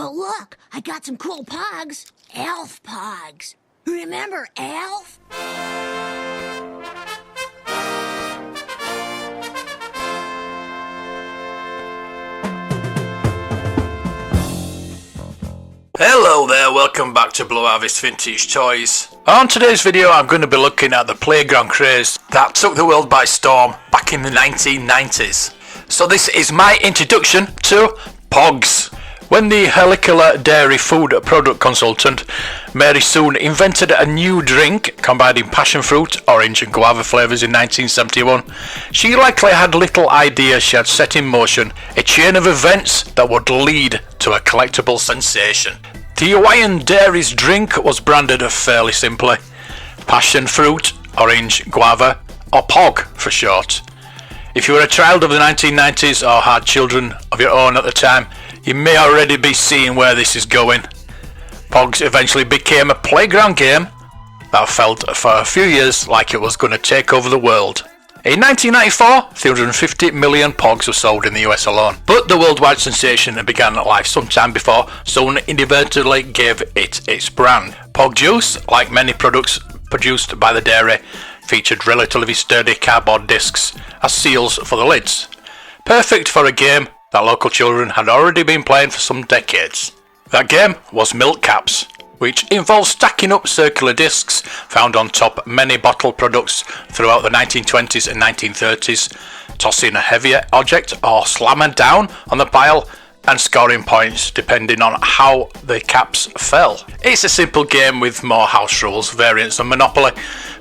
Oh, look, I got some cool Pogs. Elf Pogs. Remember Elf? Hello there, welcome back to Blue Harvest Vintage Toys. On today's video I'm going to be looking at the playground craze that took the world by storm back in the 1990s. So this is my introduction to Pogs. When the Helicola dairy food product consultant Mary Soon invented a new drink combining passion fruit, orange and guava flavours in 1971, she likely had little idea she had set in motion a chain of events that would lead to a collectible sensation. The Hawaiian Dairy's drink was branded fairly simply passion fruit, orange, guava, or POG for short. If you were a child of the 1990s or had children of your own at the time, you may already be seeing where this is going. Pogs eventually became a playground game that felt for a few years like it was going to take over the world. In 1994, 350 million Pogs were sold in the US alone, but the worldwide sensation began life sometime before someone inadvertently gave it its brand. Pog Juice, like many products produced by the dairy, featured relatively sturdy cardboard discs as seals for the lids, perfect for a game that local children had already been playing for some decades. That game was Milk Caps, which involved stacking up circular discs found on top many bottle products throughout the 1920s and 1930s, tossing a heavier object or slammer down on the pile and scoring points depending on how the caps fell. It's a simple game with more house rules variants than Monopoly,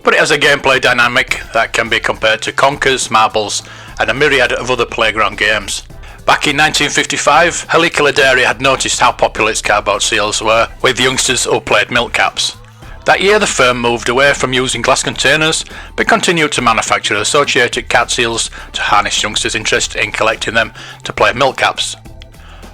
but it has a gameplay dynamic that can be compared to Conkers, Marbles and a myriad of other playground games. Back in 1955, Helicola Dairy had noticed how popular its cardboard seals were with youngsters who played milk caps. That year the firm moved away from using glass containers but continued to manufacture associated cat seals to harness youngsters' interest in collecting them to play milk caps.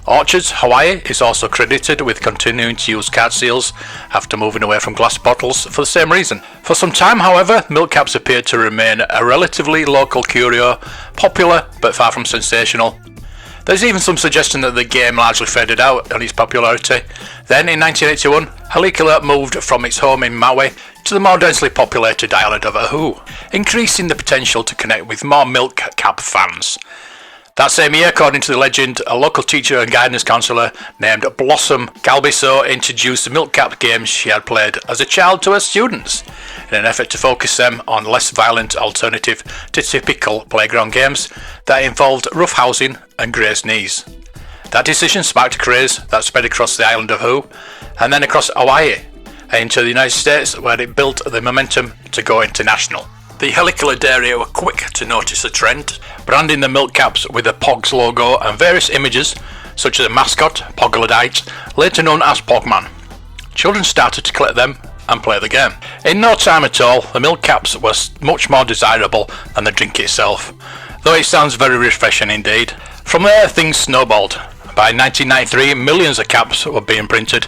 Orchards, Hawaii is also credited with continuing to use card seals after moving away from glass bottles for the same reason. For some time, however, milk caps appeared to remain a relatively local curio, popular but far from sensational. There's even some suggestion that the game largely faded out on its popularity. Then in 1981, Helicola moved from its home in Maui to the more densely populated island of Oahu, increasing the potential to connect with more milk cap fans. That same year, according to the legend, a local teacher and guidance counsellor named Blossom Galbiso introduced the milk cap games she had played as a child to her students, in an effort to focus them on less violent alternative to typical playground games that involved rough housing and grazed knees. That decision sparked a craze that spread across the island of Oahu and then across Hawaii into the United States, where it built the momentum to go international. The Helicola Dairy were quick to notice the trend, branding the milk caps with the Pogs logo and various images such as a mascot, Poglodite, later known as Pogman. Children started to collect them and play the game. In no time at all, the milk caps were much more desirable than the drink itself, though it sounds very refreshing indeed. From there things snowballed. By 1993 millions of caps were being printed,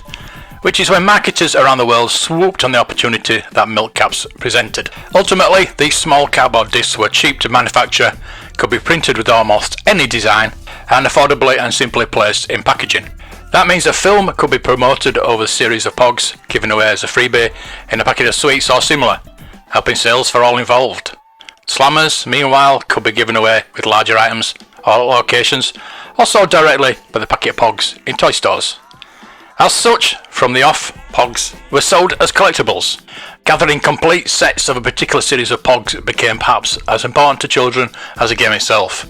which is when marketers around the world swooped on the opportunity that milk caps presented. Ultimately, these small cardboard discs were cheap to manufacture, could be printed with almost any design, and affordably and simply placed in packaging. That means a film could be promoted over a series of Pogs, given away as a freebie in a packet of sweets or similar, helping sales for all involved. Slammers, meanwhile, could be given away with larger items or locations, or sold directly by the packet of Pogs in toy stores. As such, from the off, Pogs were sold as collectibles. Gathering complete sets of a particular series of Pogs became perhaps as important to children as the game itself.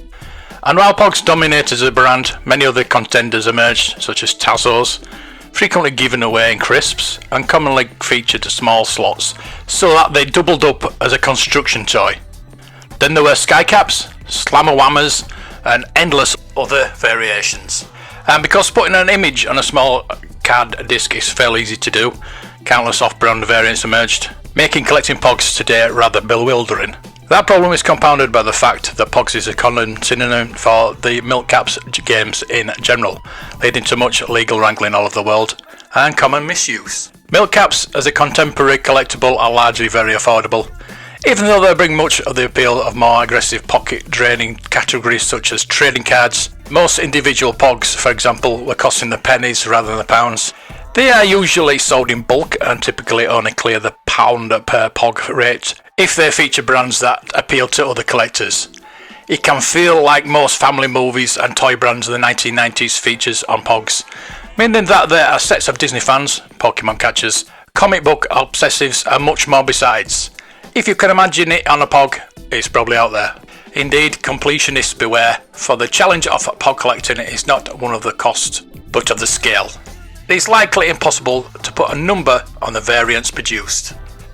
And while Pogs dominated as a brand, many other contenders emerged, such as Tazos, frequently given away in crisps, and commonly featured small slots, so that they doubled up as a construction toy. Then there were Sky Caps, Slammer Whammers, and endless other variations. And because putting an image on a small card disc is fairly easy to do, countless off-brand variants emerged, making collecting Pogs today rather bewildering. That problem is compounded by the fact that Pogs is a common synonym for the milk caps games in general, leading to much legal wrangling all over the world and common misuse. Milk caps as a contemporary collectible are largely very affordable, even though they bring much of the appeal of more aggressive pocket draining categories such as trading cards, Most individual Pogs, for example, were costing the pennies rather than the pounds. They are usually sold in bulk and typically only clear the pound per Pog rate if they feature brands that appeal to other collectors. It can feel like most family movies and toy brands of the 1990s features on Pogs, meaning that there are sets of Disney fans, Pokemon catchers, comic book obsessives and much more besides. If you can imagine it on a Pog, it's probably out there. Indeed, completionists beware, for the challenge of Pog collecting is not one of the cost, but of the scale. It is likely impossible to put a number on the variants produced.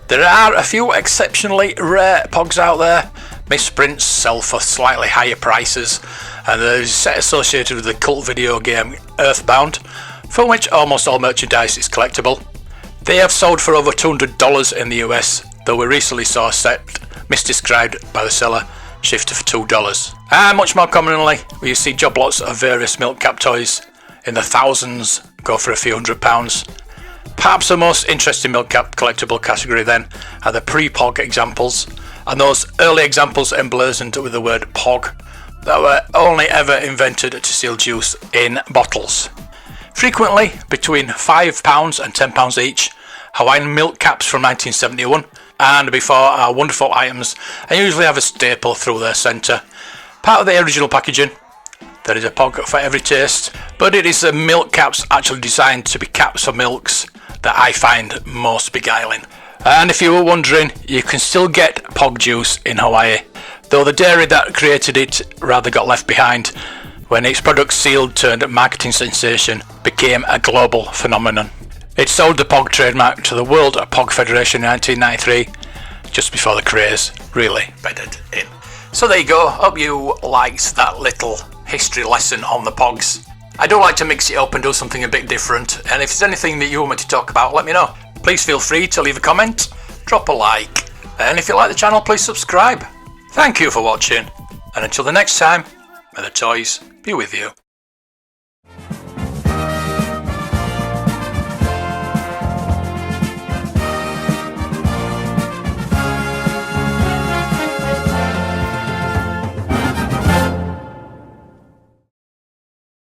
There are a few exceptionally rare Pogs out there. Misprints sell for slightly higher prices, and there is a set associated with the cult video game Earthbound, from which almost all merchandise is collectible. They have sold for over $200 in the US, though we recently saw a set misdescribed by the seller shift for $2. And much more commonly, you see job lots of various milk cap toys in the thousands go for a few £100s. Perhaps the most interesting milk cap collectible category then are the pre-Pog examples, and those early examples emblazoned with the word Pog that were only ever invented to seal juice in bottles. Frequently between £5 and £10 each, Hawaiian milk caps from 1971 and before are wonderful items and usually have a staple through their centre. Part of the original packaging, there is a Pog for every taste, but it is the milk caps actually designed to be caps for milks that I find most beguiling. And if you were wondering, you can still get Pog juice in Hawaii, though the dairy that created it rather got left behind when its product sealed turned marketing sensation became a global phenomenon. It sold the Pog trademark to the World Pog Federation in 1993, just before the craze really bedded in. So there you go, hope you liked that little history lesson on the Pogs. I do like to mix it up and do something a bit different, and if there's anything that you want me to talk about, let me know. Please feel free to leave a comment, drop a like, and if you like the channel, please subscribe. Thank you for watching, and until the next time, may the toys be with you.